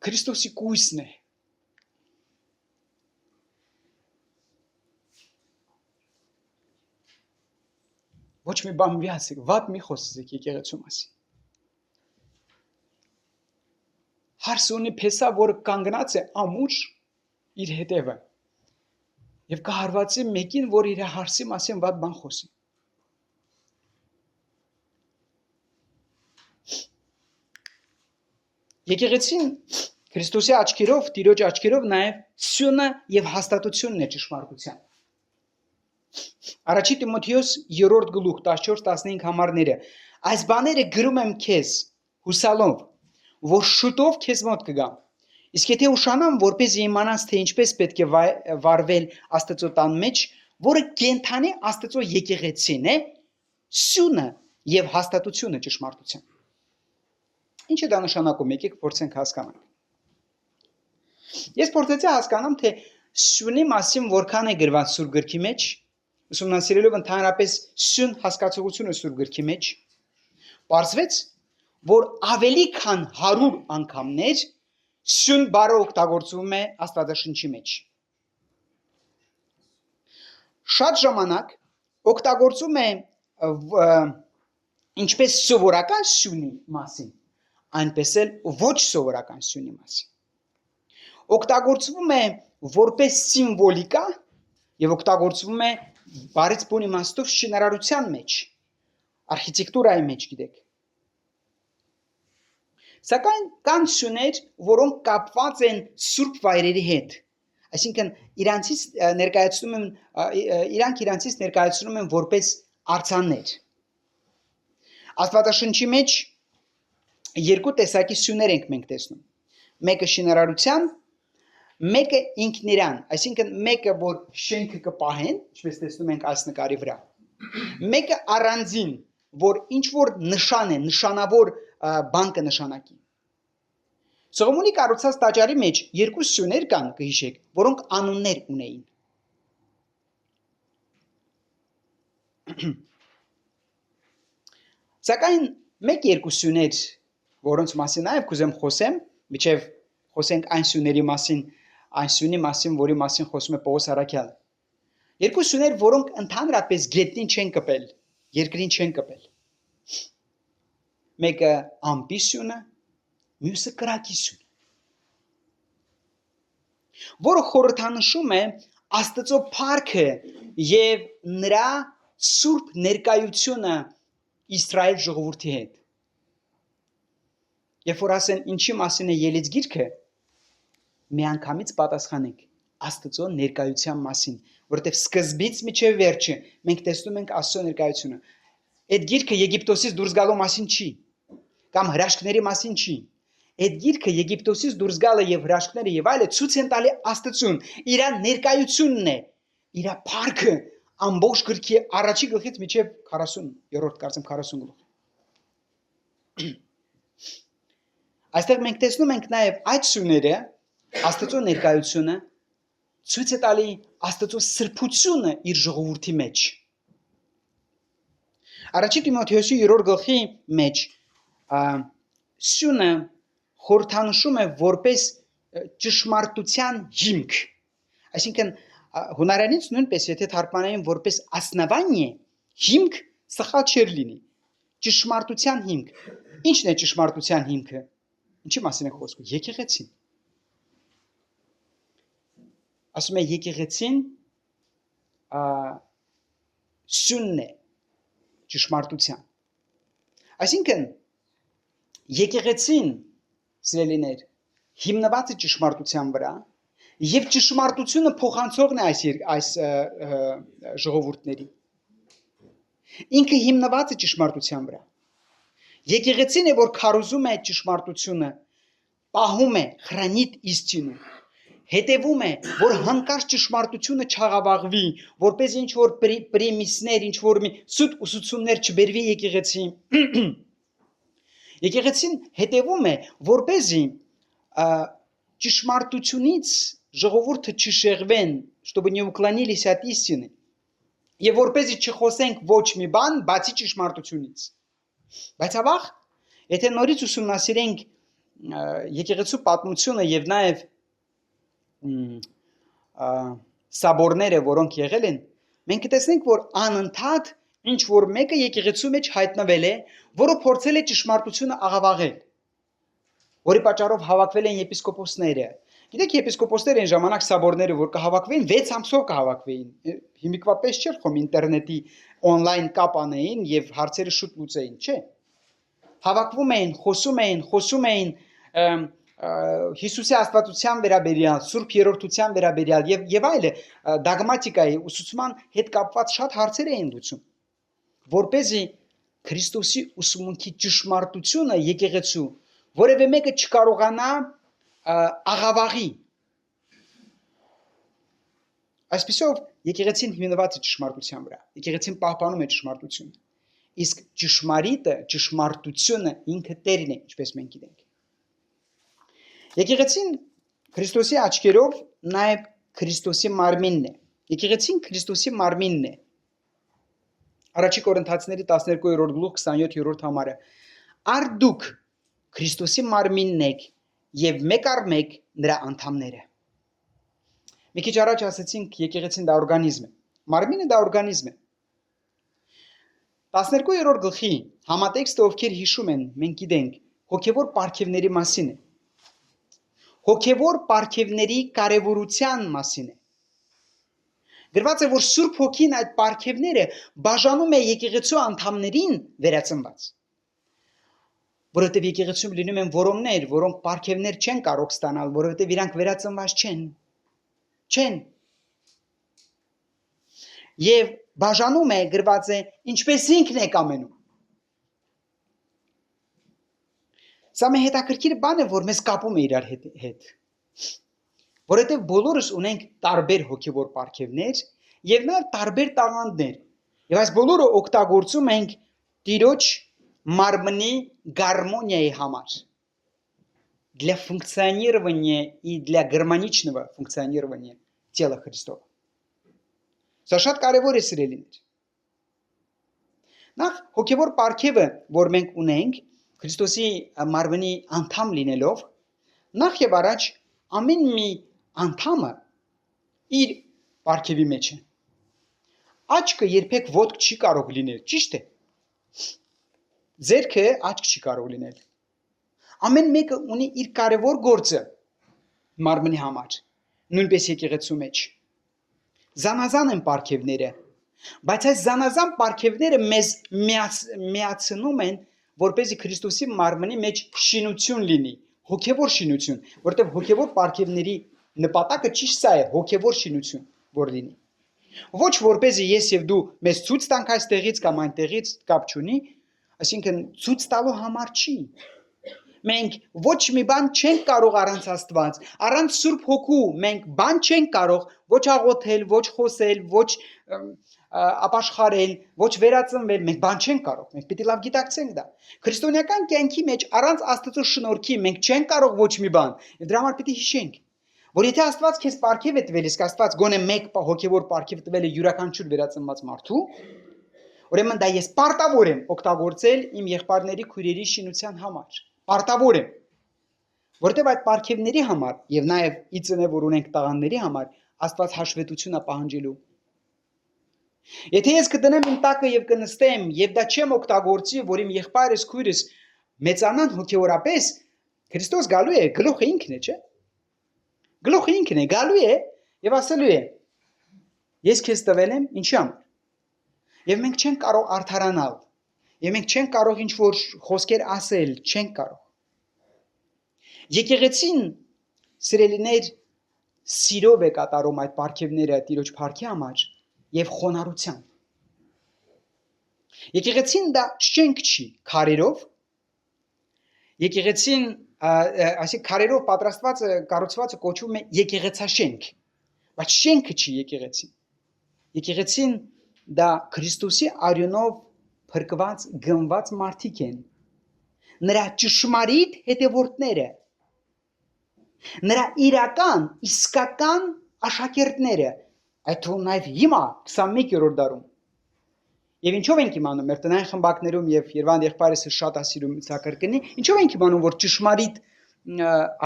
Քրիստոսի կույսն է։ Ոչ մի բան մի ասեք, վատ մի խոսեք եկեղեցու մասին։ Հարս ունի Փեսա, որը կանգնած է ամուր իր հետևը եւ կհարվածի մեկին, որ իր հարսի մասին վատ բան խոսի։ Եկեղեցին Քրիստոսի աչքերով, Տիրոջ աչքերով նաև սյունը եւ հաստատությունն է ճշմարտության։ Առաջի Տիմոթեոս 3 գլուխ 14-15 համարները այս բաները գրում եմ քեզ հուսալով, որ շուտով քեզ մոտ կգամ։ Իսկ եթե ուշանամ, որպեսզի իմանաս, թե ինչպես պետք է վարվել Աստծո տան մեջ, որը կենթանի Աստծո եկեղեցին է, սյունը եւ հաստատությունը ճշմարտության։ Ինչ է դա նշանակում, եկեք փորձենք հասկանալ։ Ես փորձեցի հասկանամ, թե սյունի մասին որքան է գրված Սուրբ գրքի մեջ, ուսումնասիրելով ընդհանրապես սյուն հասկացողությունը Սուրբ գրքի մեջ, պարզվեց, որ ավելի քան 100 անգամներ սյուն բառը օգտագործվում է Աստվածաշնչի մեջ։ Շատ ժամանակ օգտագործում է ինչպես սովորական սյունի մասին, այնպես էլ ոչ սովորական սյունի մասին։ Օգտագործվում է որպես սիմվոլիկա եւ օգտագործվում է բարից բուն իմաստով շինարարության մեջ, արխիտեկտուրայի մեջ, գիտեք։ Սակայն կան սյուներ, որոնք կապված են սուրբ վայրերի հետ, այսինքն իրանք իրանցից ներկայացնում են որպես արձաններ։ Աստվածաշնչի մեջ երկու տեսակի սյուներ ենք մենք տեսնում։ Մեկը շինարարության, մեկը ինքն իրան, այսինքն մեկը, որ շենքը կպահեն, ինչպես տեսնում ենք այս նկարի վրա, մեկը առանձին, որ ինչ որ նշան է, նշանավոր բան կնշանակի։ Սողոմոնի կառուցած տաճարի մեջ երկու սյուներ կան, կհիշեք, որոնք անուններ ունեին։ Սակայն մեկ-երկու սյուներ, որոնց մասին նաև կուզեմ խոսեմ, միջև խոսենք այն սյուների մասին, այն սյունի մասին, որի մասին խոսում է Պողոս առաքյալը։ Երկու սյուներ, որոնք ընդհանրապես գետնին չեն կպել, երկրին չեն կպել։ Մեկը ամպի սյունը, մյուսը կրակի սյունը։ որը խորհրդանշում է Աստծո փառքը եւ նրա սուրբ ներկայությունը Իսրայել ժողովրդի հետ։ Երբ որ ասեն ինչի մասին է ելից գիրքը, միանգամից պատասխանենք Աստծո ներկայության մասին, որովհետև սկզբից մինչև վերջը մենք տեսնում ենք Աստծո ներկայությունը։ Այդ գիրքը Եգիպտոսից դուրս գալու մասին չի, կամ հրաշքների մասին չի։ Այդ գիրքը Եգիպտոսից դուրս գալը եւ հրաշքները եւ այլը ցույց են տալի Աստծուն, իր ներկայությունն է, իր փառքը ամբողջ գրքի առաջի գլխից մինչև 40-րդ կարծեմ 40 գլուխ։ Այստեղ մենք տեսնում ենք նաեւ այդ սյուները Աստծո ներկայությունը ցույց է տալի Աստծո սրբությունը իր ժողովրդի մեջ։ Առաջի Տիմոթեոսի 3-րդ գլխի մեջ սյունը խորհրդանշում է որպես ճշմարտության հիմք։ Այսինքն հունարենից նույնպես եթե թարգմանային որպես основание, հիմք սխալ չէր լինի։ Ճշմարտության հիմք։ Ինչն է ճշմարտության հիմքը։ Ինչի մասին է խոսքը։ Եկեղեցին։ Ասում է եկեղեցին սյունն է ճշմարտության։ Այսինքն եկեղեցին սիրելիներ հիմնված է ճշմարտության վրա եւ ճշմարտությունը փոխանցողն է այս ժողովուրդների։ Ինքը հիմնված է ճշմարտության վրա։ Եկեղեցին է որ քարոզում է ճշմարտությունը, պահում է խրանիտ իստինը, հետևում է որ հանկարծ ճշմարտությունը չաղավաղվի, որպես ինչ որ պրեմիսներ, ինչ որ մի սուտ ուսուցումներ չբերվի եկեղեցին։ Եկեղեցին հետևում է որպեսզի ճշմարտությունից ժողովուրդը չշեղվեն, чтобы не уклонились от истины, եւ որպեսզի չխոսենք ոչ մի բան, բացի ճշմարտությունից։ Բայց ավաղ, եթե նորից ուսումնասիրենք եկեղեցու պատմությունը եւ նաեւ սաբորները, որոնք եղել են, մենք կտեսնենք, որ անընդհատ ինչ որ մեկը եկեղեցու մեջ հայտնվել է, որը փորձել է ճշմարտությունը աղավաղել, որի պատճառով հավաքվել են եպիսկոպոսները։ Գիտեք, եպիսկոպոսները այն ժամանակ սաբորները, որ կհավաքվեին, 6 ամսով կհավաքվեին։ Հիմիկվա պես չէր խոմ ինտերնետի on-line կապ անեին եւ հարցերը շուտ լուծեին, չէ։ Հավաքվում էին, խոսում էին Հիսուսի աստվածության վերաբերյալ, Սուրբ Երրորդության վերաբերյալ եւ այլը, դոգմատիկայի ուսուցման հետ կապված շատ հարցեր էին լուծում, որպեսզի Քրիստոսի ուսմունքի ճշմարտությունը եկեղեցու որևէ մեկը չկարողանա աղավաղի։ Այսպիսով եկեղեցին հիմնված է ճշմարտության վրա, եկեղեցին պահպանում է ճշմարտությունը, իսկ ճշմարիտը, ճշմարտությունը ինքը Տերն է, ինչպես մենք գիտենք։ Եկեղեցին Քրիստոսի աչքերով նաև Քրիստոսի մարմինն է։ Եկեղեցին Քրիստոսի մարմինն է։ Առաջի Կորինթացիների 12-րդ գլուխ 27-րդ համարը։ Արդուք Քրիստոսի մարմինն եք եւ մեկ առ մեկ նրա անդամները։ Մի քիչ առաջ ասացինք եկեղեցին դա օրգանիզմ է։ Մարմինը դա օրգանիզմ է։ 12-րդ գլխի համատեքստը ովքեր հիշում են, մենք գիտենք, հոգևոր պարգևների մասին է։ Հոգևոր պարգևների կարևորության մասին է։ Գրված է, որ Սուրբ Հոգին այդ պարգևները բաժանում է եկեղեցու անդամներին վերածնված։ Որովհետև եկեղեցում լինում են որոններ, որոնք պարգևներ չեն կարող ստանալ, որովհետև իրանք վերածնված չեն։ Եվ բաժանում է, գրված է, ինչպես ինքն է կամենում։ Սա մի հետաքրքիր բան է, որ մեզ կապում է իրար հետ։ Որովհետև բոլորս ունենք տարբեր հոգևոր պարգևներ եւ նաեւ տարբեր տաղանդներ։ Եվ այս բոլորը օգտագործում ենք Տիրոջ մարմնի гармониայի համար։ Для функционирования и для гармоничного функционирования тела Христова. Սա շատ կարևոր է սիրելիներ։ Նախ հոգևոր պարգևը, որ մենք ունենք Քրիստոսի մարմնի անդամ լինելով, նախ եւ առաջ ամեն մի անդամը իր պարգևի մեջ է։ Աչքը երբեք ոտք չի կարող լինել, ճիշտ է։ Ձեռքը աչք չի կարող լինել։ Ամեն մեկը ունի իր կարևոր գործը մարմնի համար։ նույնպես եկեղեցու մեջ։ Զանազան են պարգևները, բայց այս զանազան պարգևները մեզ միացնում են, որպեսզի Քրիստոսի մարմնի մեջ շինություն լինի, հոգևոր շինություն, որտեղ հոգևոր պարգևների նպատակը ճիշտ սա է, հոգևոր շինություն, որ լինի։ Ոչ որպեսզի ես եւ դու մեզ ցույց տանք այստեղից կամ այնտեղից կապ չունի, այսինքն ցույց տալու համար չի։ Մենք ոչ մի բան չենք կարող առանց Աստված, առանց Սուրբ Հոգու մենք բան չենք կարող ոչ աղոթել, ոչ խոսել, ոչ ապաշխարել, ոչ վերածնվել, մենք բան չենք կարող, մենք պիտի լավ գիտակցենք դա։ Քրիստոնեական կյանքի մեջ առանց Աստծո շնորհքի մենք չենք կարող ոչ մի բան, եւ դրա համար պիտի հիշենք, որ եթե Աստված քեզ պարգև է տվել, իսկ Աստված գոնե մեկ հոգևոր պարգև տվել է յուրաքանչյուր վերածնված մարդու, ուրեմն դա ես պարտավոր եմ օգտագործել իմ եղբայրների քույրերի շինության համար։ Պարտավոր եմ, որտեղ այդ պարգևների համար եւ նաեւ իծնե որ ունենք տաղանների համար Աստված հաշվետվություն է պահանջելու։ Եթե ես կդնեմ իմ տակը եւ կնստեմ եւ դա չեմ օգտագործի, որ իմ եղբայրս քույրս մեծանան հոգեորապես, Քրիստոս գալու է, գլուխը ինքն է, չէ՞։ Գլուխը ինքն է, գալու է եւ ասելու է. Ես քեզ տվել եմ ինչի համար։ Եվ մենք չենք կարող արդարանալ, եւ մենք չենք կարող ինչ որ խոսքեր ասել, չենք կարող։ Եկեղեցին սիրելիներ սիրով է կատարում այդ պարգևները Տիրոջ փառքի համար եւ խոնարհությամբ։ Եկեղեցին դա շենք չի, քարերով։ Եկեղեցին, այսինքն քարերով պատրաստված կառուցվածքը կոչվում է եկեղեցաշենք, բայց շենքը չի եկեղեցին։ Եկեղեցին դա Քրիստոսի արյունով փրկված գնված մարդիկ են, նրա ճշմարիտ հետևորդները, նրա իրական, իսկական աշակերտները, այդ թվում նաև հիմա 21-րդ դարում։ Եվ ինչով ենք իմանում, մեր տնային խմբակներում եւ Երվանդ եղբայրս շատ ասիրում սա կրկնի, ինչով ենք իմանում, որ ճշմարիտ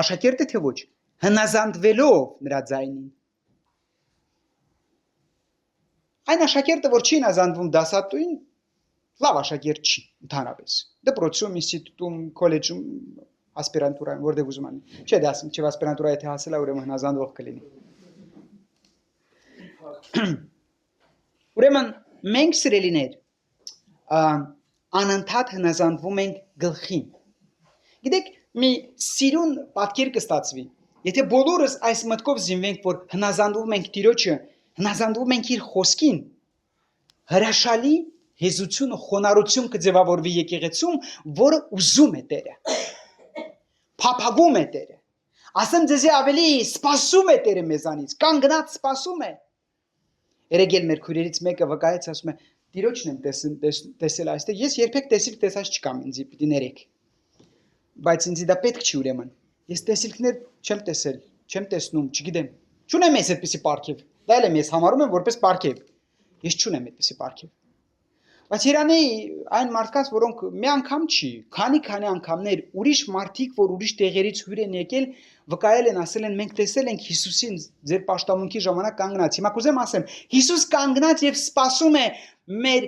աշակերտը թե ոչ, հնազանդվելով նրա ձայնին։ Այն աշակերտը, որ չի հնազանդվում դասատուին, լավ աշակերտ չի, ընդհանրապես։ Դպրոցում, ինստիտուտում, քոլեջում, ասպիրանտուրայում, որտեղ ուզում անի։ Չէ, դասում, չէ, ասպիրանտուրա եթե հասել է, ուրեմն հնազանդվող կլինի։ Ուրեմն մենք սիրելիներ անընդհատ հնազանդվում ենք գլխին։ Գիտեք, մի սիրուն պատկեր կստացվի։ Եթե բոլորս այս մտքով զինվենք, որ հնազանդվում ենք Տիրոջը, հնազանդվում ենք իր խոսքին, հրաշալի հեզություն ու խոնարհություն կձևավորվի եկեղեցում, որը ուզում է Տերը։ Փափագում է Տերը։ Ասեմ ձեզի ավելի սպասում է Տերը մեզանից, կանգնած սպասում է։ Երեգել մեր քույրերից մեկը վկայեց, ասում է. Տիրոջն եմ տեսել այստեղ, ես երբեք տեսած չկամ, ինձ պիտի ներեք։ Բայց ինձ դա պետք չի ուրեմն։ Ես տեսիլքներ չեմ տեսել, չեմ տեսնում, չգիտեմ։ Չունեմ ես այդպիսի պարգև։ Դա էլ եմ ես համարում եմ որպես պարգև։ Ես չունեմ այդպիսի պարգև։ Բայց Իրանի այն մարդկանց, որոնք մի անգամ չի, քանի անգամներ ուրիշ մարդիկ, որ ուրիշ տեղերից հյուր են եկել, վկայել են, ասել են, մենք տեսել ենք Հիսուսին ձեր պաշտամունքի ժամանակ կանգնած։ Հիմա կուզեմ ասեմ, Հիսուս կանգնած եւ սպասում է մեր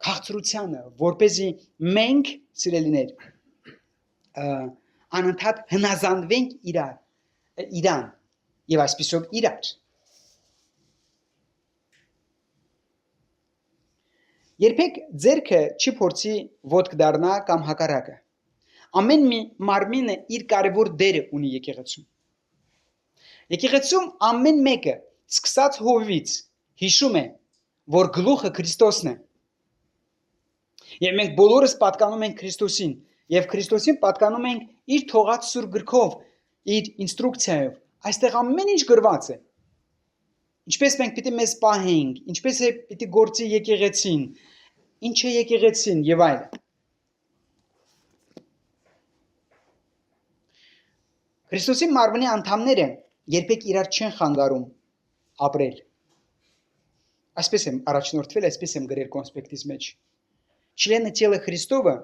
քաղցրությանը, որպեսզի մենք, սիրելիներ, անընդհատ հնազանդվենք իրան եւ այսպիսով իրար։ Երբեք ձերքը չի փորձի ոտք դառնա կամ հակառակը։ Ամեն մի մարմինը իր կարևոր դերը ունի եկեղեցում։ Եկեղեցում ամեն մեկը սկսած հովվից հիշում է, որ գլուխը Քրիստոսն է։ Եվ մենք բոլորս պատկանում ենք Քրիստոսին, եւ Քրիստոսին պատկանում ենք իր թողած սուրբ գրքով, իր ինստրուկցիայով։ Այստեղ ամեն ինչ գրված է։ Ինչպես մենք պիտի մեզ պահենք, ինչպես է պիտի գործի եկեղեցին, ինչ է եկեղեցին եւ այլն։ Քրիստոսի մարմնի անդամները երբեք իրար չեն խանգարում ապրել։ Այսպես եմ առաջնորդվել, այսպես եմ գրել կոնսպեկտից մեջ։ Члены тела Христова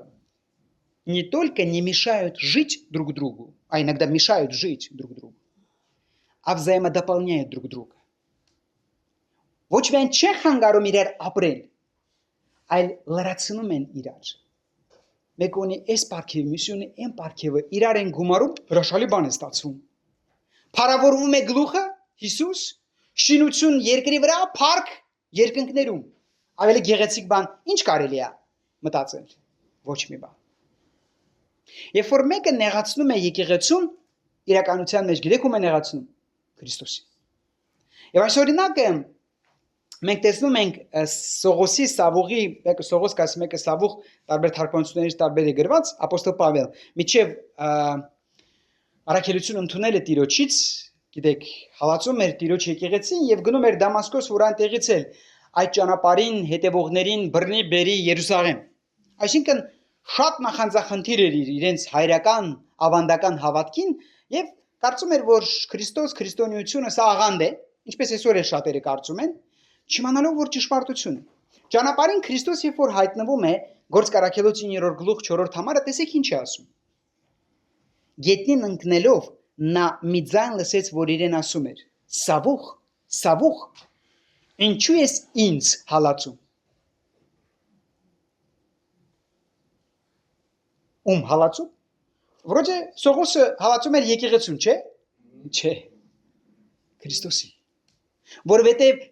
не только не мешают жить друг другу, а иногда мешают жить друг другу, а взаимодополняют друг друга. Ոչ միայն չեն խանգարում իրար ապրել, այլ լրացնում են իրար։ Մեկ ունի այս պարգևը, մյուսը ունի այն պարգևը, իրար են գումարում, հրաշալի բան է ստացվում։ Փառավորվում է գլուխը, Հիսուս, շինություն երկրի վրա, փառք երկնքներում։ Ավելի գեղեցիկ բան ինչ կարելի է մտածել։ Ոչ մի բան։ Երբ որ մեկը նեղացնում է եկեղեցուն, իրականության մեջ գիտեք ում է նեղացնում։ Քրիստոսին։ Եվ այս օրինակը մենք տեսնում ենք Սողոսի Սավուղի, մեկը Սողոս կասի, մեկը Սավուղ, տարբեր թարգմանություններից տարբեր է գրված, ապոստոլ Պավել։ Միջև առաքելություն ընդունելը Տիրոջից, գիտեք, հալածում էր Տիրոջ եկեղեցին եւ գնում էր Դամասկոս, որ այնտեղից էլ այդ ճանապարհին հետևողներին բռնի բերի Երուսաղեմ։ Այսինքն շատ նախանձախնդիր էր իրենց հայրական ավանդական հավատքին եւ կարծում էր, որ Քրիստոս, քրիստոնեությունը սա աղանդ է, ինչպես այսօր էլ շատերը կարծում են, չիմանալով որ ճշմարտություն է։ Ճանապարհին Քրիստոս երբ որ հայտնվում է Գործք առաքելոց 9-րդ գլուխ 4-րդ համարը, տեսեք ինչ է ասում։ Գետնին ընկնելով նա մի ձայն լսեց, որ իրեն ասում էր. Սավուղ, Սավուղ, ինչու ես ինձ հալածում։ Ում հալածում։ Որոջե Սողոսը հալածում էր եկեղեցուն, չէ՞։ Չէ։ Քրիստոսի։ Որովհետև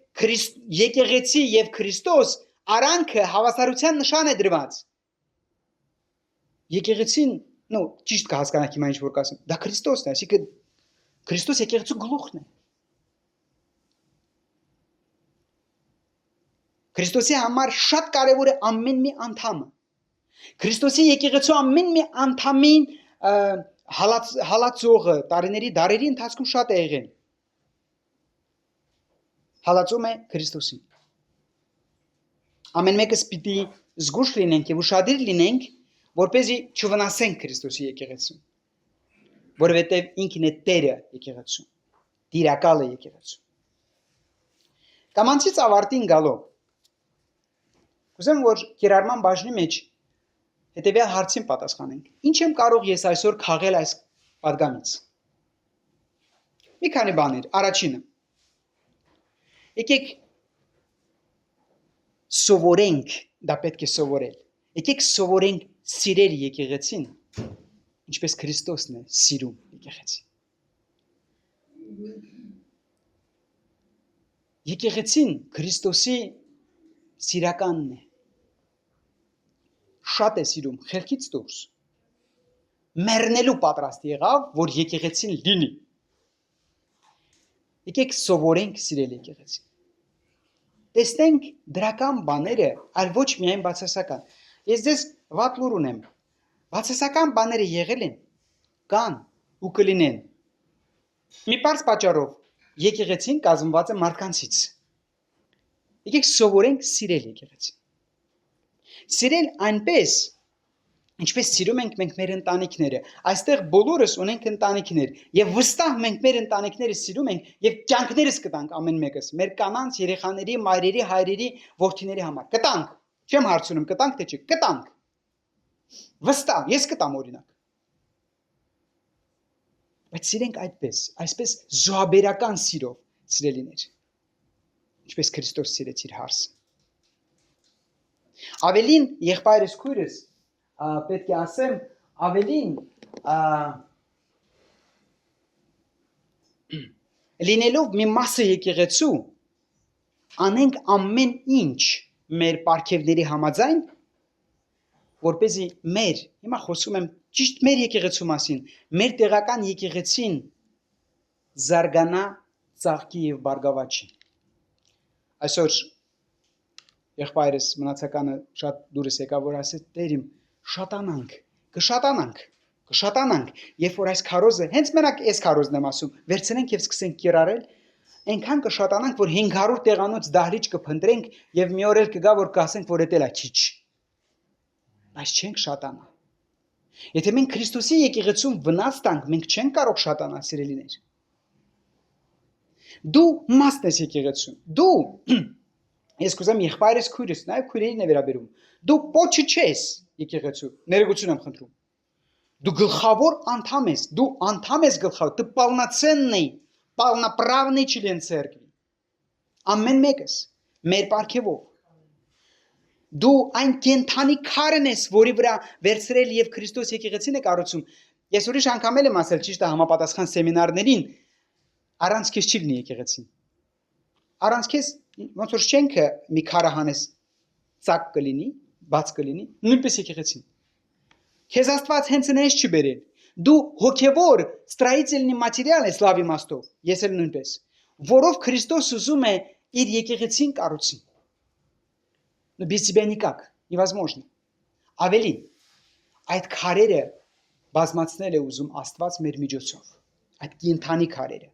եկեղեցի եւ Քրիստոս արանքը հավասարության նշան է դրված։ Եկեղեցին, ճիշտ կհասկանաք հիմա ինչ որ կասեմ, դա Քրիստոսն է, այսինքն Քրիստոս եկեղեցու գլուխն է։ Քրիստոսի համար շատ կարևոր է ամեն մի անդամը։ Քրիստոսի եկեղեցու ամեն մի անդամին հալածողը տարիների դարերի ընթացքում շատ է եղել։ Հալածում է Քրիստոսին։ Ամեն մեկս պիտի զգուշ լինենք եւ ուշադիր լինենք, որպեսզի չվնասենք Քրիստոսի եկեղեցուն։ Որովհետեւ ինքն է Տերը եկեղեցու, Տիրակալը եկեղեցու։ Կամանցից ավարտին գալով կուզեմ, որ կիրառման բաժնի մեջ հետևյալ հարցին պատասխանենք. Ինչ եմ կարող ես այսօր քաղել այս պատգամից։ Մի քանի բաներ, առաջինը։ Եկեք սովորենք, դա պետք է սովորել։ Եկեք սովորենք սիրել եկեղեցին, ինչպես Քրիստոսն է սիրում եկեղեցին։ Եկեղեցին Քրիստոսի սիրականն է։ Շատ է սիրում, խելքից դուրս։ Մեռնելու պատրաստ եղավ, որ եկեղեցին լինի։ Եկեք սովորենք սիրել եկեղեցին։ Տեսնենք դրական բաները, այլ ոչ միայն բացասական։ Ես ձեզ վատ լուր ունեմ։ Բացասական բաները եղել են, կան ու կլինեն։ Մի պարզ պատճառով եկեղեցին կազմված է մարդկանցից։ Եկեք սովորենք սիրել եկեղեցին։ Սիրել այնպես, ինչպես սիրում ենք մենք մեր ընտանիքները։ Այստեղ բոլորս ունենք ընտանիքներ եւ վստահ մենք մեր ընտանիքները սիրում ենք եւ կյանքներս կտանք ամեն մեկս մեր կանանց, երեխաների, մայրերի, հայրերի, որդիների համար։ Կտանք։ Չեմ հարցնում կտանք թե չի, կտանք։ Վստահ, ես կտամ օրինակ։ Բայց սիրենք այսպես զոհաբերական սիրով սիրելիներ։ Ինչպես Քրիստոս սիրեց իր հարսը։ Ավելին եղբայրս քույրս պետք է ասեմ, ավելին լինելով մի մասը եկեղեցու, անենք ամեն ինչ մեր պարգևների համաձայն, որպեսզի հիմա խոսում եմ ճիշտ մեր եկեղեցու մասին, մեր տեղական եկեղեցին զարգանա, ծաղկի եւ բարգավաճի։ Այսօր եղբայրս մնացականը շատ դուրս եկավ, որ ասեց Տեր իմ, կշատանանք, երբ որ այս քարոզը, հենց մենակ այս քարոզն եմ ասում, վերցնենք եւ սկսենք կիրառել, այնքան կշատանանք, որ 500 տեղանոց դահլիճ կփնտրենք եւ մի օր էլ կգա, որ կասենք, որ դա քիչ։ Բայց չենք շատանա։ Եթե մենք Քրիստոսի եկեղեցուն վնաս տանք, մենք չենք կարող շատանալ, սիրելիներ։ Դու մասն ես եկեղեցուն։ Դու ես կուզեմ եղբայրս քույրս, նաև քույրերին է վերաբերում։ Դու պոչը չես եկեղեցու, ներողություն եմ խնդրում։ Դու գլխավոր անդամ ես, դու անդամ ես գլխավոր, ты полноценный, полноправный член церкви։ Ամեն մեկս մեր պարգևով։ Դու այն կենթանի քարն ես, որի վրա վերցրել եւ Քրիստոս եկեղեցին է կառուցում։ Ես ուրիշ անգամ եմ ասել, ճիշտ է համապատասխան սեմինարներին, Առանց քեզ չի լինի եկեղեցին։ Առանց քեզ ոնց որ շենքը մի քարահանես ծակ կլինի, բաց կլինի, նույնպես եկեղեցին։ Քեզ Աստված հենց այնպես չի բերել։ Դու հոգևոր ստроительный материал ես լավ իմաստով, ես էլ նույնպես, որով Քրիստոս ուզում է իր եկեղեցին կառուցի։ Но без тебя никак, невозможно։ Ավելին, այդ քարերը բազմացնել է ուզում Աստված մեր միջոցով, այդ կենթանի քարերը։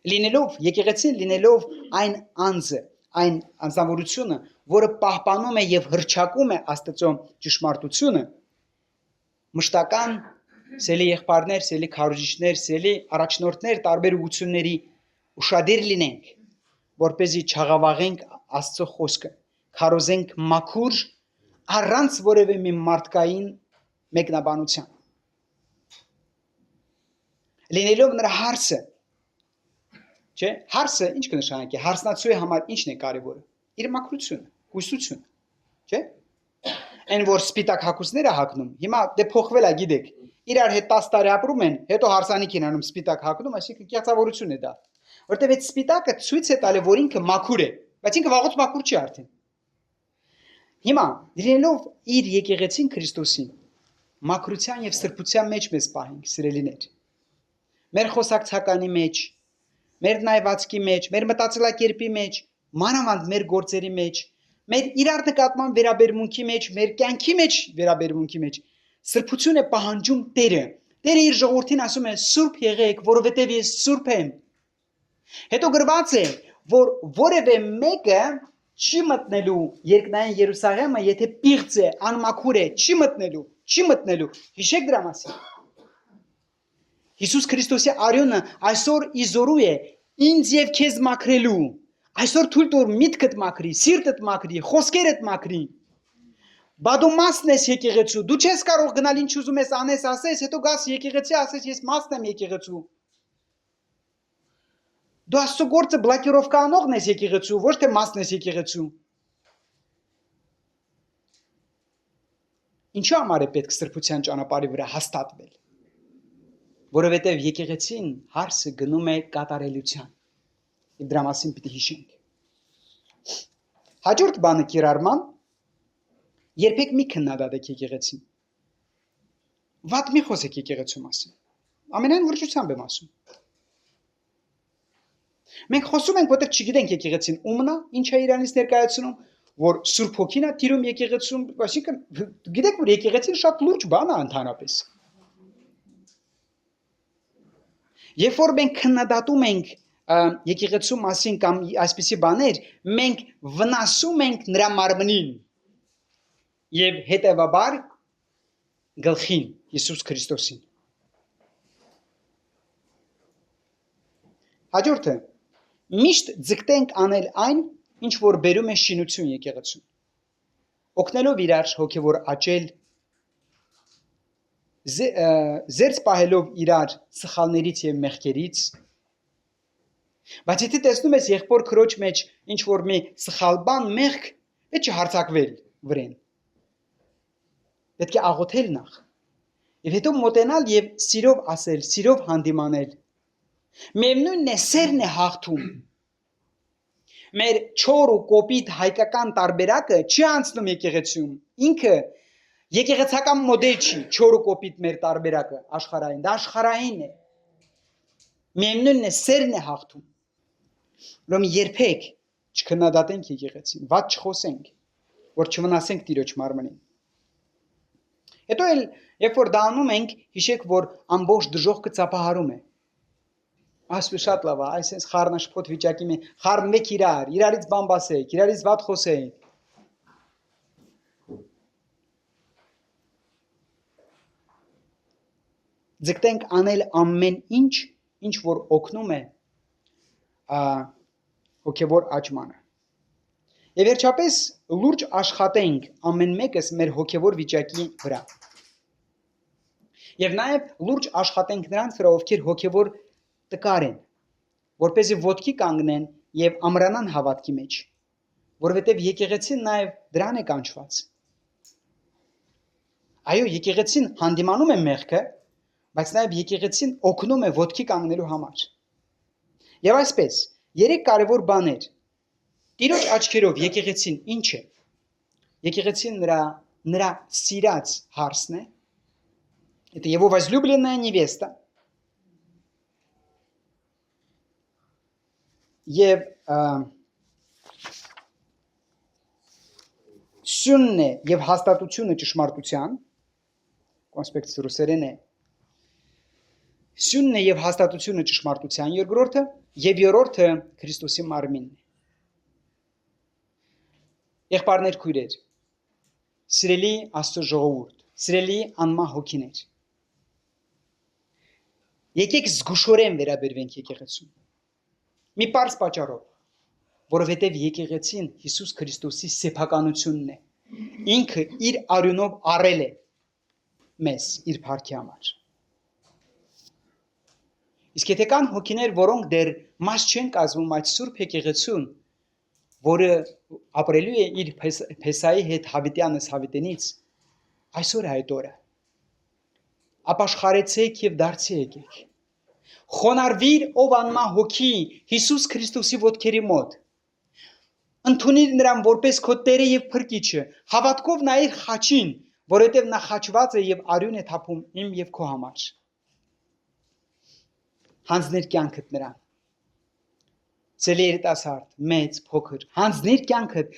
Լինելով եկեղեցին լինելով այն անձը, այն անձնավորությունը, որը պահպանում է եւ հրճակում է Աստծո ճշմարտությունը, մշտական սելի եղբայրներ, սելի քարոզիչներ, սելի առաջնորդներ տարբեր ուղությունների ուշադիր լինենք, որպեսզի չաղավաղենք Աստծո խոսքը, քարոզենք մաքուր առանց որևէ մի մարդկային մեկնաբանության։ Լինելով նրա հարցը, չէ, հարցը ինչ կնշանակի, հարցնացուի համար ինչն է կարևորը։ Իր մաքրությունը, գույսությունը, չէ։ Այն որ սպիտակ հագուստները հագնում, հիմա դե փոխվել է, գիտեք, իրար հետ 10 տարի ապրում են, հետո հարսանիք են անում սպիտակ հագնում, այսինքն կեղծավորություն է դա։ Որտեւ այդ սպիտակը ցույց է տալի, որ ինքը մաքուր է, բայց ինքը վաղուց մաքուր չի արդեն։ Հիմա լինելով իր եկեղեցին Քրիստոսին, մաքրության եւ սրբության մեջ մեզ պահենք, սիրելիներ։ Մեր խոսակցականի մեջ, մեր նայվածքի մեջ, մեր մտածելակերպի մեջ, մանավանդ մեր գործերի մեջ, մեր իրար նկատմամբ վերաբերմունքի մեջ, մեր կյանքի մեջ վերաբերմունքի մեջ սրբություն է պահանջում Տերը։ Տերը իր ժողովրդին ասում է. «Սուրբ եղեք, որովհետև ես սուրբ եմ»։ Հետո գրված է, որ որևէ մեկը չի մտնելու երկնային Երուսաղեմը, եթե պիղծ է, անմաքուր է, չի մտնելու։ Հիշեք դրա մասին։ Հիսուս Քրիստոսի արյունը այսօր իզորու է ինձ եւ քեզ մաքրելու։ Այսօր թույլ տուր միտքդ մաքրի, սիրտդ մաքրի, խոսքերդ մաքրի։ Բա դու մասն ես եկեղեցու, դու չես կարող գնալ ինչ ուզում ես անես, ասես, հետո գաս եկեղեցի ասես, ես մասն եմ եկեղեցու։ Դու Աստծո գործը բլոկիրովկա անողն ես եկեղեցու, ոչ թե մասն ես եկեղեցու։ Ինչու համար է պետք սրբության ճանապարհի վրա հաստատվել։ Որովհետև եկեղեցին հարսը գնում է կատարելության։ Եվ դրա մասին պիտի հիշենք։ Հաջորդ բանը կիրառման, երբեք մի քննադատեք եկեղեցին։ Վատ մի խոսեք եկեղեցու մասին։ Ամենայն վրճությամբ եմ ասում։ Մենք խոսում ենք, որտեղ չգիտենք եկեղեցին ումն է, ինչ է իրանից ներկայացնում, որ Սուրբ Հոգին է տիրում եկեղեցում, այսինքն գիտեք, որ եկեղեցին շատ լուրջ բան է ընդհանրապես։ Երբ որ մենք քննադատում ենք եկեղեցու մասին կամ այսպիսի բաներ, մենք վնասում ենք նրա մարմնին եւ հետեւաբար գլխին Հիսուս Քրիստոսին։ Հաջորդը միշտ ձգտենք անել այն, ինչ որ բերում է շինություն եկեղեցուն։ Օգնելով իրար հոգևոր աճել, զերծ պահելով իրար սխալներից եւ մեղքերից։ Բայց եթե տեսնում ես եղբոր քրոջ մեջ ինչ որ մի սխալ բան, մեղք, պետք է հարցակվել վրեն։ Պետք է աղոթել նախ։ Եվ հետո մոտենալ եւ սիրով ասել, սիրով հանդիմանել։ Միևնույնն է, սերն է հաղթում։ Մեր չոր ու կոպիտ հայկական տարբերակը չի անցնում եկեղեցում։ Ինքը եկեղեցական մոդել չի, չոր ու կոպիտ մեր տարբերակը աշխարհային, դա աշխարհային է։ Միևնույնն է, սերն է հաղթում։ Ուրեմն երբեք չքննադատենք եկեղեցին, վատ չխոսենք, որ չվնասենք Տիրոջ մարմնին։ Հետո էլ, երբ որ դա անում ենք, հիշեք, որ ամբողջ դժոխքը ծափահարում է։ Այսպես շատ լավ է, այսպես խառնաշփոթ վիճակի մեջ խառնվեք իրարից բան բասեք, իրարից վատ խոսեք։ Ձգտենք անել ամեն ինչ, ինչ որ օգնում է հոգևոր աճմանը։ Եվ վերջապես լուրջ աշխատենք ամեն մեկս մեր հոգևոր վիճակի վրա։ Եվ նաև լուրջ աշխատենք նրանց վրա, ովքեր հոգևոր տկար են, որպեսզի ոտքի կանգնեն եւ ամրանան հավատքի մեջ, որովհետեւ եկեղեցին նաև դրան է կանչված։ Այո, եկեղեցին հանդիմանում է մեղքը, բայց նաև եկեղեցին օգնում է ոտքի կանգնելու համար։ Եվ այսպես, 3 կարևոր բաներ։ Տիրոջ աչքերով եկեղեցին ինչ է։ Եկեղեցին նրա սիրած հարսն է։ Это его возлюбленная невеста. Եվ սյունն է եւ հաստատությունը ճշմարտության, կոնսպեկտս ռուսերեն է։ Սյունն է եւ հաստատությունը ճշմարտության երկրորդը եւ երրորդը Քրիստոսի մարմինն է։ Եղբայրներ, քույրեր, սիրելի Աստծո ժողովուրդ, սիրելի անմահ հոգիներ։ Եկեք զգուշորեն վերաբերվենք եկեղեցուն։ Մի պարզ պատճառով, որովհետև եկեղեցին Հիսուս Քրիստոսի սեփականությունն է։ Ինքը իր արյունով առել է մեզ իր փառքի համար։ Իսկ եթե կան հոգիներ, որոնք դեռ մաս չեն կազմում այդ սուրբ եկեղեցուն, որը ապրելու է իր Փեսայի հետ հավիտյանս հավիտենից, այսօր է այդ օրը։ Ապաշխարեցեք եւ դարձի եկեք։ Խոնարհվիր, ով անմահ հոգի, Հիսուս Քրիստոսի ոտքերի մոտ։ Ընդունիր նրան որպես քո Տերը եւ Փրկիչը, հավատքով նայիր խաչին, որովհետեւ նա խաչված է եւ արյուն է թափում իմ եւ քո համար։ Հանձներ կյանքդ նրան։ Ցելի երիտասարդ, մեծ, փոքր, հանձնիր կյանքդ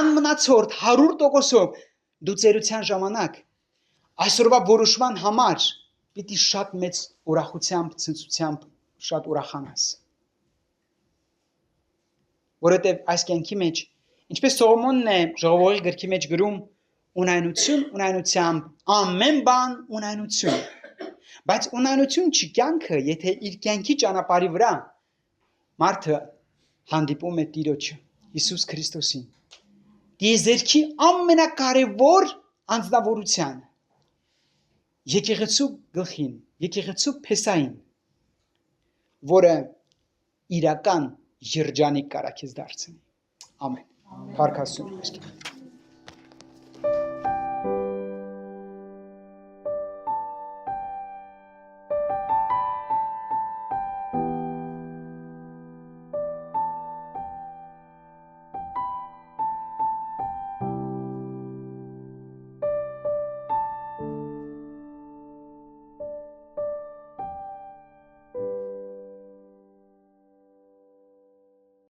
անմնացորդ 100%-ով դու ծերության ժամանակ այսօրվա որոշման համար պիտի շատ մեծ ուրախությամբ, ցնծությամբ շատ ուրախանաս։ Որովհետև այս կյանքի մեջ, ինչպես Սողոմոնն է ժողովողի գրքի մեջ գրում, ունայնություն, ունայնությամբ, ամեն բան ունայնություն։ Բայց ունայնություն չի կյանքը, եթե իր կյանքի ճանապարհի վրա մարդը հանդիպում է Տիրոջը, Հիսուս Քրիստոսին։ Տիեզերքի ամենակարևոր անձնավորությանը, եկեղեցու գլխին, եկեղեցու Փեսային, որը իրական երջանիկ կարա քեզ դարձնի։ Ամեն։ Փառք Աստծո։